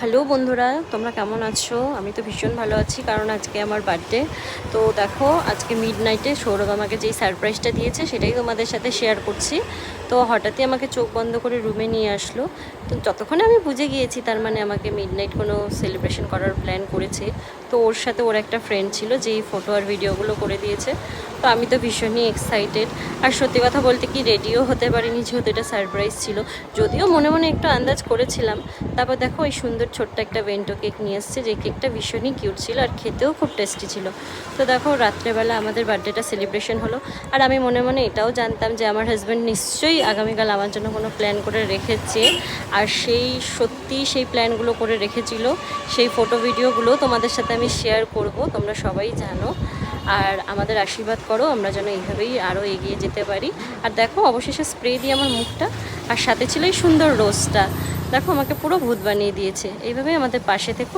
Hello বন্ধুরা, তোমরা কেমন আছো? আমি তো ভীষণ ভালো আছি, কারণ আজকে আমার বার্থডে। তো দেখো, আজকে মিড নাইটে সৌরভ আমাকে যেই সারপ্রাইজটা দিয়েছে সেটাই তোমাদের সাথে শেয়ার করছি। তো হঠাৎই আমাকে চোখ বন্ধ করে রুমে নিয়ে আসলো। তো যতক্ষণে আমি বুঝে গিয়েছি তার মানে আমাকে মিড নাইট কোনো সেলিব্রেশন করার প্ল্যান করেছে। তো ওর সাথে ওর একটা ফ্রেন্ড ছিল যেই ফটো আর ভিডিওগুলো করে দিয়েছে। তো আমি তো ভীষণই এক্সাইটেড। আর সত্যি কথা বলতে কি, রেডিও হতে পারিনি যেহেতু এটা সারপ্রাইজ ছিল। যদিও মনে মনে একটু আন্দাজ করেছিলাম। তারপর দেখো, ওই সুন্দর ছোট্ট একটা বেন্টো কেক নিয়ে এসছে, যে কেকটা ভীষণই কিউট ছিল আর খেতেও খুব টেস্টি ছিল। তো দেখো, রাত্রেবেলা আমাদের বার্থডেটা সেলিব্রেশন হলো। আর আমি মনে মনে এটাও জানতাম যে আমার হাজব্যান্ড নিশ্চয়ই আগামীকাল আমার জন্য কোনো প্ল্যান করে রেখেছে। আর সেই প্ল্যানগুলো করে রেখেছিল। সেই ফটো ভিডিওগুলো তোমাদের সাথে আমি শেয়ার করব, তোমরা সবাই জানো। আর আমাদের আশীর্বাদ করো, আমরা যেন এইভাবেই আরও এগিয়ে যেতে পারি। আর দেখো, অবশেষে স্প্রে দিয়ে আমার মুখটা, আর সাথে ছিল এই সুন্দর রোজটা। দেখো, আমাকে পুরো ভূত বানিয়ে দিয়েছে। এইভাবেই আমাদের পাশে থেকো।